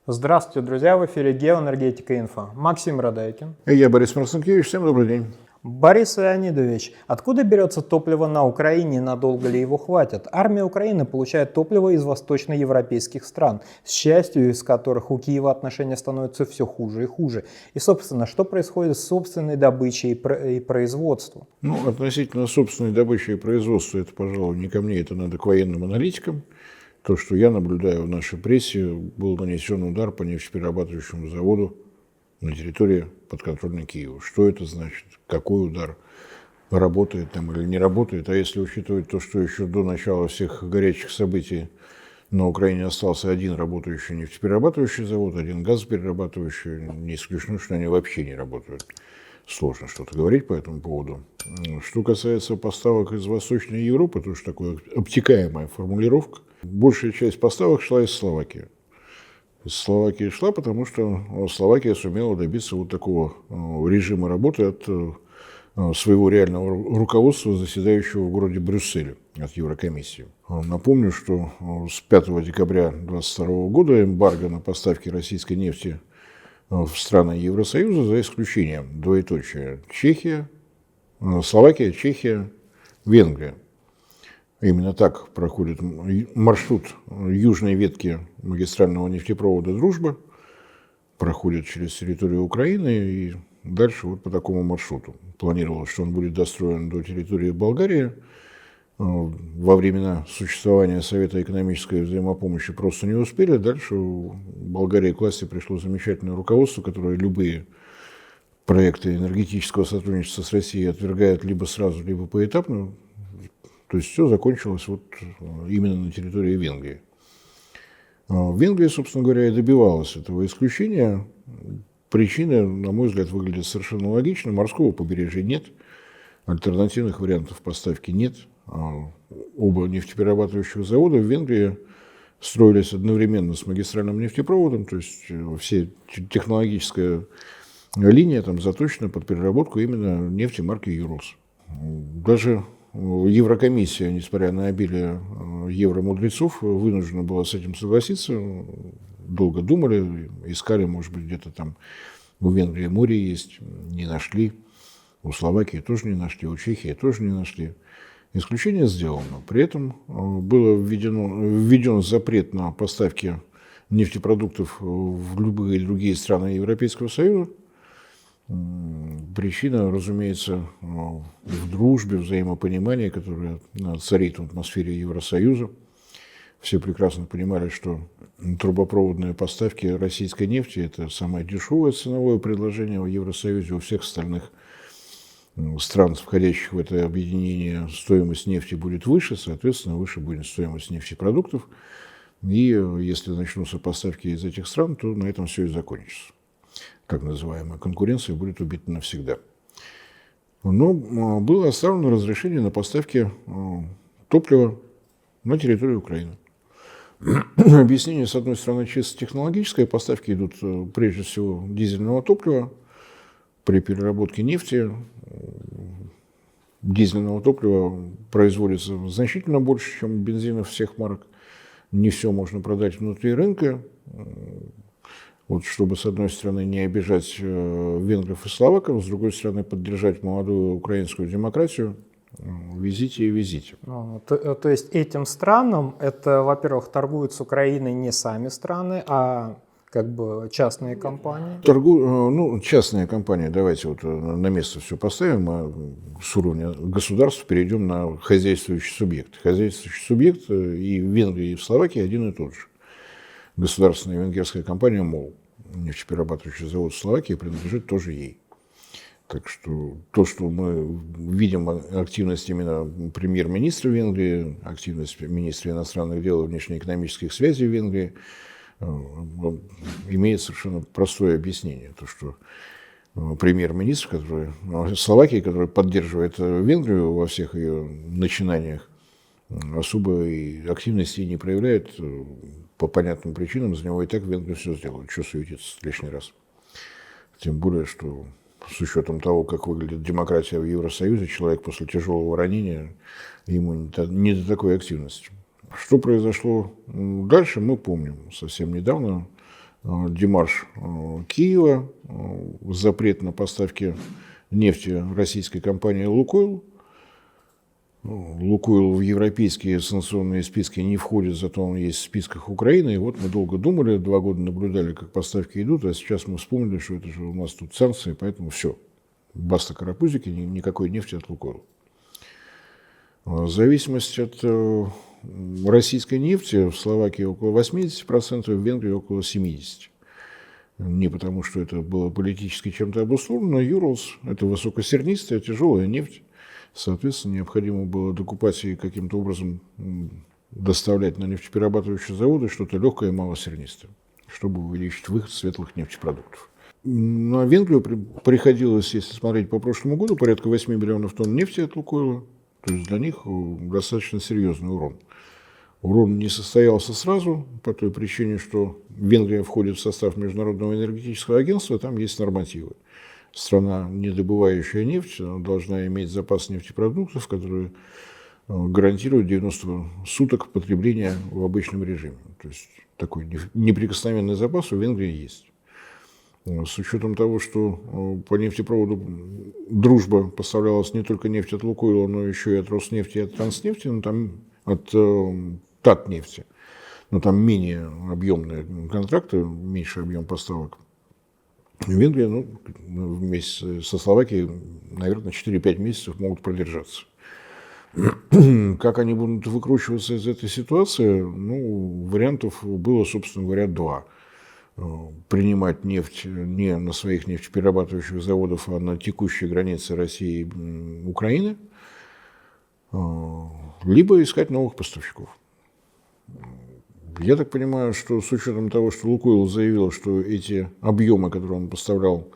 Здравствуйте, друзья! В эфире «Геоэнергетика Инфо». Максим Радайкин. И я, Борис Марцинкевич. Всем добрый день. Борис Леонидович, откуда берется топливо на Украине и надолго ли его хватит? Армия Украины получает топливо из восточноевропейских стран, с частью из которых у Киева отношения становятся все хуже и хуже. И, собственно, что происходит с собственной добычей и производством? Относительно собственной добычи и производства, это, пожалуй, не ко мне, это надо к военным аналитикам. То, что я наблюдаю в нашей прессе, был нанесен удар по нефтеперерабатывающему заводу на территории подконтрольной Киеву. Что это значит? Какой удар? Работает там или не работает? А если учитывать то, что еще до начала всех горячих событий на Украине остался один работающий нефтеперерабатывающий завод, один газоперерабатывающий, не исключено, что они вообще не работают. Сложно что-то говорить по этому поводу. Что касается поставок из Восточной Европы, то есть такая обтекаемая формулировка, большая часть поставок шла из Словакии. Из Словакии шла, потому что Словакия сумела добиться вот такого режима работы от своего реального руководства, заседающего в городе Брюсселе, от Еврокомиссии. Напомню, что с 5 декабря 2022 года эмбарго на поставки российской нефти в страны Евросоюза, за исключением двоеточия Чехия, Словакия, Чехия, Венгрия. Именно так проходит маршрут южной ветки магистрального нефтепровода «Дружба», проходит через территорию Украины и дальше вот по такому маршруту. Планировалось, что он будет достроен до территории Болгарии. Во времена существования Совета экономической взаимопомощи просто не успели. Дальше у Болгарии к власти пришло замечательное руководство, которое любые проекты энергетического сотрудничества с Россией отвергает либо сразу, либо поэтапно. То есть все закончилось вот именно на территории Венгрии. Венгрия, собственно говоря, и добивалась этого исключения. Причина, на мой взгляд, выглядит совершенно логично. Морского побережья нет, альтернативных вариантов поставки нет. Оба нефтеперерабатывающих завода в Венгрии строились одновременно с магистральным нефтепроводом, то есть вся технологическая линия там заточена под переработку именно нефти марки «Юралс». Даже Еврокомиссия, несмотря на обилие евромудрецов, вынуждена была с этим согласиться. Долго думали, искали, может быть, где-то там у Венгрии море есть, не нашли. У Словакии тоже не нашли, у Чехии тоже не нашли. Исключение сделано. При этом был введен запрет на поставки нефтепродуктов в любые другие страны Европейского Союза. Причина, разумеется, в дружбе, взаимопонимании, которое царит в атмосфере Евросоюза. Все прекрасно понимали, что трубопроводные поставки российской нефти – это самое дешевое ценовое предложение в Евросоюзе. У всех остальных стран, входящих в это объединение, стоимость нефти будет выше, соответственно, выше будет стоимость нефтепродуктов. И если начнутся поставки из этих стран, то на этом все и закончится. Так называемая конкуренция будет убита навсегда. Но было оставлено разрешение на поставки топлива на территорию Украины. Объяснение, с одной стороны, чисто технологическое. Поставки идут прежде всего дизельного топлива. При переработке нефти дизельного топлива производится значительно больше, чем бензина всех марок. Не все можно продать внутри рынка. Вот, чтобы, с одной стороны, не обижать венгров и словаков, с другой стороны, поддержать молодую украинскую демократию, везите и везите. То есть этим странам это, во-первых, торгуют с Украиной не сами страны, а как бы частные компании? Частные компании, давайте вот на место все поставим, а с уровня государства перейдем на хозяйствующий субъект. Хозяйствующий субъект и в Венгрии, и в Словакии один и тот же. Государственная венгерская компания МОЛ, нефтеперерабатывающий завод в Словакии, принадлежит тоже ей. Так что то, что мы видим активность именно премьер-министра Венгрии, активность министра иностранных дел и внешнеэкономических связей в Венгрии, имеет совершенно простое объяснение. То, что премьер-министр Словакии, который поддерживает Венгрию во всех ее начинаниях, особой активности не проявляет по понятным причинам. За него и так Венгрия все сделают. Что суетиться лишний раз? Тем более, что с учетом того, как выглядит демократия в Евросоюзе, человек после тяжелого ранения, ему не до такой активности. Что произошло дальше, мы помним. Совсем недавно демарш Киева, запрет на поставки нефти российской компании «Лукойл». «Лукойл» в европейские санкционные списки не входит, зато он есть в списках Украины. И вот мы долго думали, 2 года наблюдали, как поставки идут, а сейчас мы вспомнили, что это же у нас тут санкции, поэтому все. Баста карапузики, никакой нефти от «Лукойла». Зависимость от российской нефти в Словакии около 80%, в Венгрии около 70%. Не потому, что это было политически чем-то обусловлено, Юрлс – это высокосернистая, тяжелая нефть. Соответственно, необходимо было докупать и каким-то образом доставлять на нефтеперерабатывающие заводы что-то легкое и малосернистое, чтобы увеличить выход светлых нефтепродуктов. На Венгрию приходилось, если смотреть по прошлому году, порядка 8 миллионов тонн нефти от «Лукойла». То есть для них достаточно серьезный урон. Урон не состоялся сразу, по той причине, что Венгрия входит в состав Международного энергетического агентства, там есть нормативы. Страна, не добывающая нефть, должна иметь запас нефтепродуктов, которые гарантируют 90 суток потребления в обычном режиме. То есть такой неприкосновенный запас у Венгрии есть. С учетом того, что по нефтепроводу «Дружба» поставлялась не только нефть от «Лукойла», но еще и от «Роснефти» и от «Транснефти», ну, там от «Татнефти». Но там менее объемные контракты, меньше объем поставок. Венгрия, вместе со Словакией, наверное, 4-5 месяцев могут продержаться. Как они будут выкручиваться из этой ситуации? Вариантов было, собственно говоря, 2. Принимать нефть не на своих нефтеперерабатывающих заводах, а на текущей границе России и Украины, либо искать новых поставщиков. Я так понимаю, что с учетом того, что «Лукойл» заявил, что эти объемы, которые он поставлял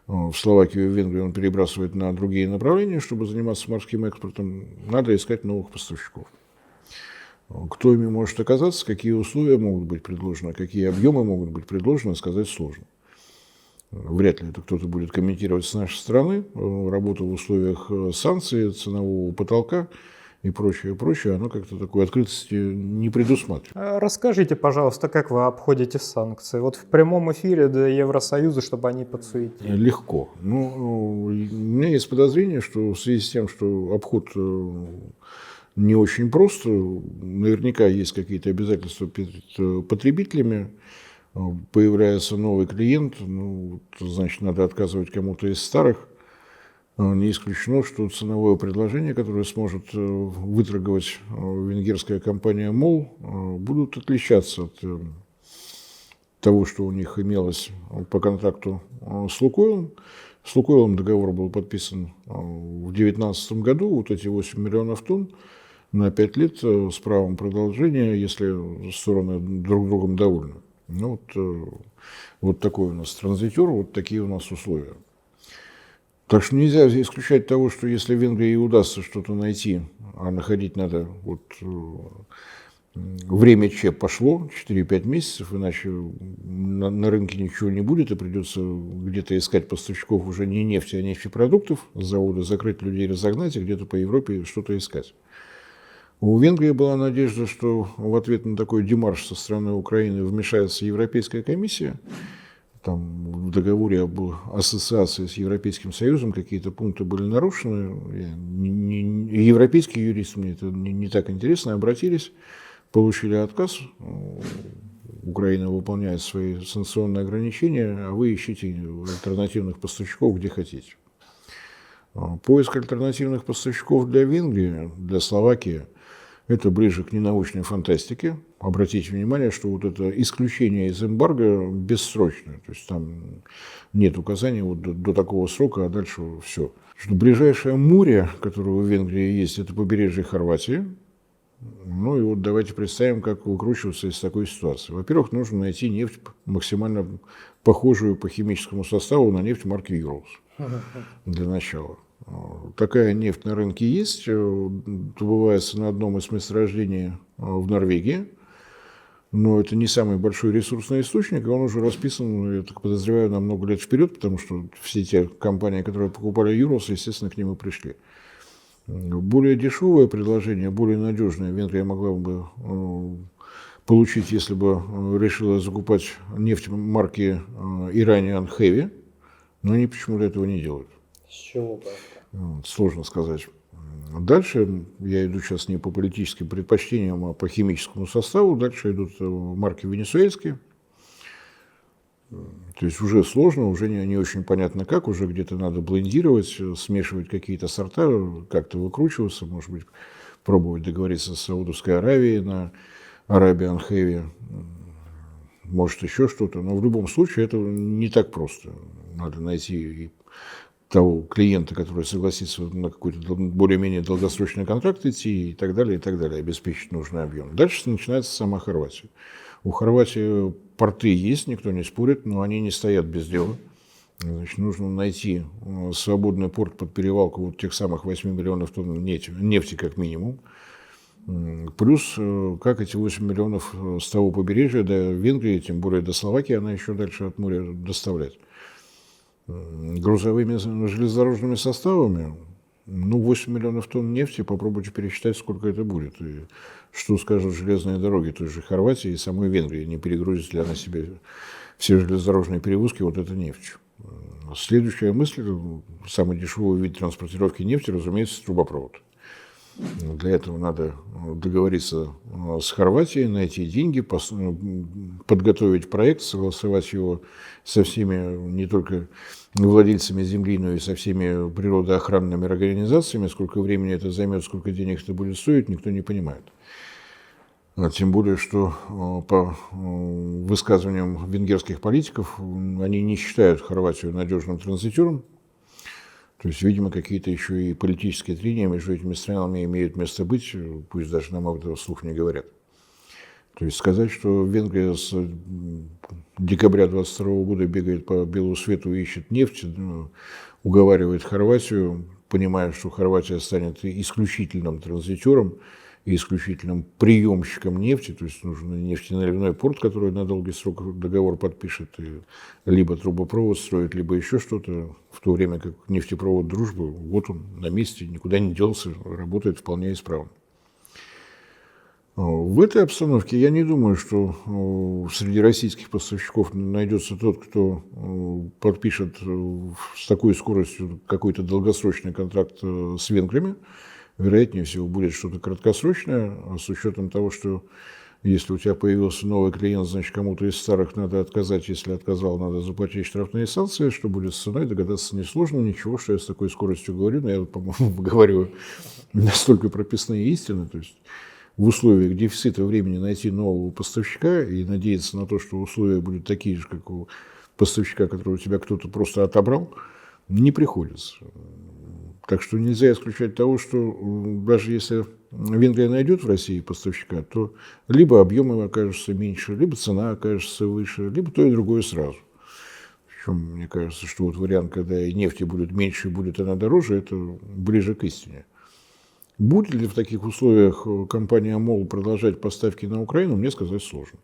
в Словакию и в Венгрию, он перебрасывает на другие направления, чтобы заниматься морским экспортом, надо искать новых поставщиков. Кто ими может оказаться, какие условия могут быть предложены, какие объемы могут быть предложены, сказать сложно. Вряд ли это кто-то будет комментировать с нашей стороны. Работа в условиях санкций, ценового потолка и прочее, оно как-то такой открытости не предусматривает. Расскажите, пожалуйста, как вы обходите санкции? Вот в прямом эфире до Евросоюза, чтобы они подсуетили. Легко. У меня есть подозрение, что в связи с тем, что обход не очень прост, наверняка есть какие-то обязательства перед потребителями, появляется новый клиент, значит, надо отказывать кому-то из старых. Не исключено, что ценовое предложение, которое сможет выторговать венгерская компания МОЛ, будут отличаться от того, что у них имелось по контракту с «Лукойлом». С «Лукойлом» договор был подписан в 2019 году, вот эти 8 миллионов тонн на 5 лет с правом продолжения, если стороны друг другом довольны. Вот такой у нас транзитер, вот такие у нас условия. Так что нельзя исключать того, что если Венгрии удастся что-то найти, а находить надо, время пошло, 4-5 месяцев, иначе на рынке ничего не будет, и придется где-то искать поставщиков уже не нефти, а нефтепродуктов, с завода закрыть, людей разогнать, и где-то по Европе что-то искать. У Венгрии была надежда, что в ответ на такой демарш со стороны Украины вмешается Европейская комиссия. Там в договоре об ассоциации с Европейским Союзом какие-то пункты были нарушены. Европейские юристы, мне это не так интересно, обратились, получили отказ. Украина выполняет свои санкционные ограничения, а вы ищите альтернативных поставщиков где хотите. Поиск альтернативных поставщиков для Венгрии, для Словакии – это ближе к ненаучной фантастике. Обратите внимание, что вот это исключение из эмбарго бессрочное. То есть там нет указаний до такого срока, а дальше все. Что ближайшее море, которое у Венгрии есть, это побережье Хорватии. И давайте представим, как выкручиваться из такой ситуации. Во-первых, нужно найти нефть максимально похожую по химическому составу на нефть марки Юрлс. Для начала. Такая нефть на рынке есть, добывается на одном из месторождений в Норвегии, но это не самый большой ресурсный источник, и он уже расписан, я так подозреваю, на много лет вперед, потому что все те компании, которые покупали Юрлс, естественно, к нему пришли. Более дешевое предложение, более надежное Венгрия могла бы получить, если бы решила закупать нефть марки Iranian Heavy, но они почему-то этого не делают. С чего бы это? Сложно сказать. Дальше я иду сейчас не по политическим предпочтениям, а по химическому составу. Дальше идут марки венесуэльские. То есть уже сложно, уже не очень понятно как, уже где-то надо блендировать, смешивать какие-то сорта, как-то выкручиваться, может быть, пробовать договориться с Саудовской Аравией на Arabian Heavy, может еще что-то. Но в любом случае это не так просто. Надо найти того клиента, который согласится на какой-то более-менее долгосрочный контракт идти и так далее, обеспечить нужный объем. Дальше начинается сама Хорватия. У Хорватии порты есть, никто не спорит, но они не стоят без дела. Значит, нужно найти свободный порт под перевалку вот тех самых 8 миллионов тонн нефти как минимум. Плюс, как эти 8 миллионов с того побережья до Венгрии, тем более до Словакии, она еще дальше от моря доставлять. Грузовыми железнодорожными составами, 8 миллионов тонн нефти, попробуйте пересчитать, сколько это будет. И что скажут железные дороги той же Хорватии и самой Венгрии, не перегрузит ли она себе все железнодорожные перевозки вот этой нефтью. Следующая мысль, самый дешевый вид транспортировки нефти, разумеется, трубопровод. Для этого надо договориться с Хорватией, найти деньги, подготовить проект, согласовать его со всеми, не только владельцами земли, но и со всеми природоохранными организациями. Сколько времени это займет, сколько денег это будет стоить, никто не понимает. Тем более, что по высказываниям венгерских политиков, они не считают Хорватию надежным транзитером. То есть, видимо, какие-то еще и политические трения между этими странами имеют место быть, пусть даже нам об этом вслух не говорят. То есть сказать, что Венгрия с декабря 2022 года бегает по белу свету и ищет нефть, уговаривает Хорватию, понимая, что Хорватия станет исключительным транзитером и исключительным приемщиком нефти, то есть нужен нефтеналивной порт, который на долгий срок договор подпишет, и либо трубопровод строит, либо еще что-то, в то время как нефтепровод «Дружбы», вот он на месте, никуда не делся, работает вполне исправно. В этой обстановке я не думаю, что среди российских поставщиков найдется тот, кто подпишет с такой скоростью какой-то долгосрочный контракт с венграми. Вероятнее всего будет что-то краткосрочное, а с учетом того, что если у тебя появился новый клиент, значит, кому-то из старых надо отказать, если отказал, надо заплатить штрафные санкции, что будет с ценой, догадаться несложно, ничего, что я с такой скоростью говорю, но я, по-моему, говорю настолько прописные истины, то есть в условиях дефицита времени найти нового поставщика и надеяться на то, что условия будут такие же, как у поставщика, который у тебя кто-то просто отобрал, не приходится. Так что нельзя исключать того, что даже если Венгрия найдет в России поставщика, то либо объемы окажутся меньше, либо цена окажется выше, либо то и другое сразу. Причем, мне кажется, что вот вариант, когда и нефти будет меньше, и будет она дороже, это ближе к истине. Будет ли в таких условиях компания МОЛ продолжать поставки на Украину, мне сказать сложно.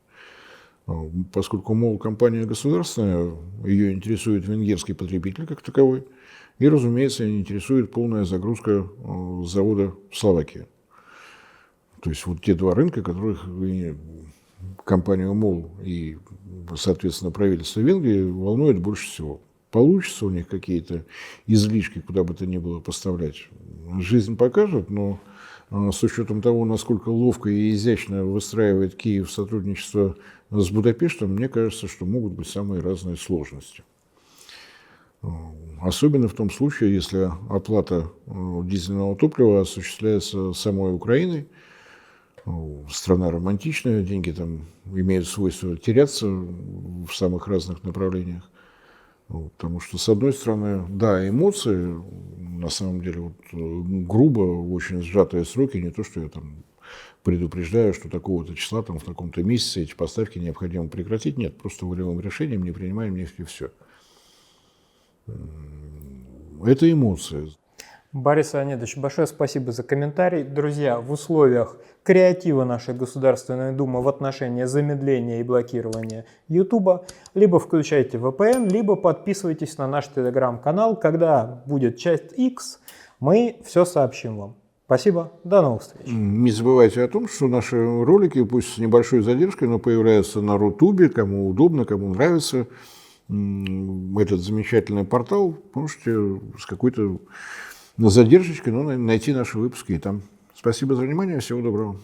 Поскольку МОЛ компания государственная, ее интересует венгерский потребитель как таковой, и, разумеется, интересует полная загрузка завода в Словакии. То есть вот те два рынка, которых компанию МОЛ и, соответственно, правительство Венгрии волнует больше всего. Получится у них какие-то излишки, куда бы то ни было поставлять. Жизнь покажет, но с учетом того, насколько ловко и изящно выстраивает Киев сотрудничество с Будапештом, мне кажется, что могут быть самые разные сложности. Особенно в том случае, если оплата дизельного топлива осуществляется самой Украиной. Страна романтичная, деньги там имеют свойство теряться в самых разных направлениях. Потому что, с одной стороны, да, эмоции, на самом деле, вот, грубо, в очень сжатые сроки, не то, что я там предупреждаю, что такого-то числа, там, в таком-то месяце эти поставки необходимо прекратить. Нет, просто волевым решением не принимаем нефть и все. Это эмоции. Борис Леонидович, большое спасибо за комментарий. Друзья, в условиях креатива нашей Государственной Думы в отношении замедления и блокирования YouTube, либо включайте VPN, либо подписывайтесь на наш телеграм-канал. Когда будет часть X, мы все сообщим вам. Спасибо, до новых встреч. Не забывайте о том, что наши ролики, пусть с небольшой задержкой, но появляются на Рутубе, кому удобно, кому нравится этот замечательный портал. Можете с какой-то задержечкой, но найти наши выпуски и там. Спасибо за внимание, всего доброго.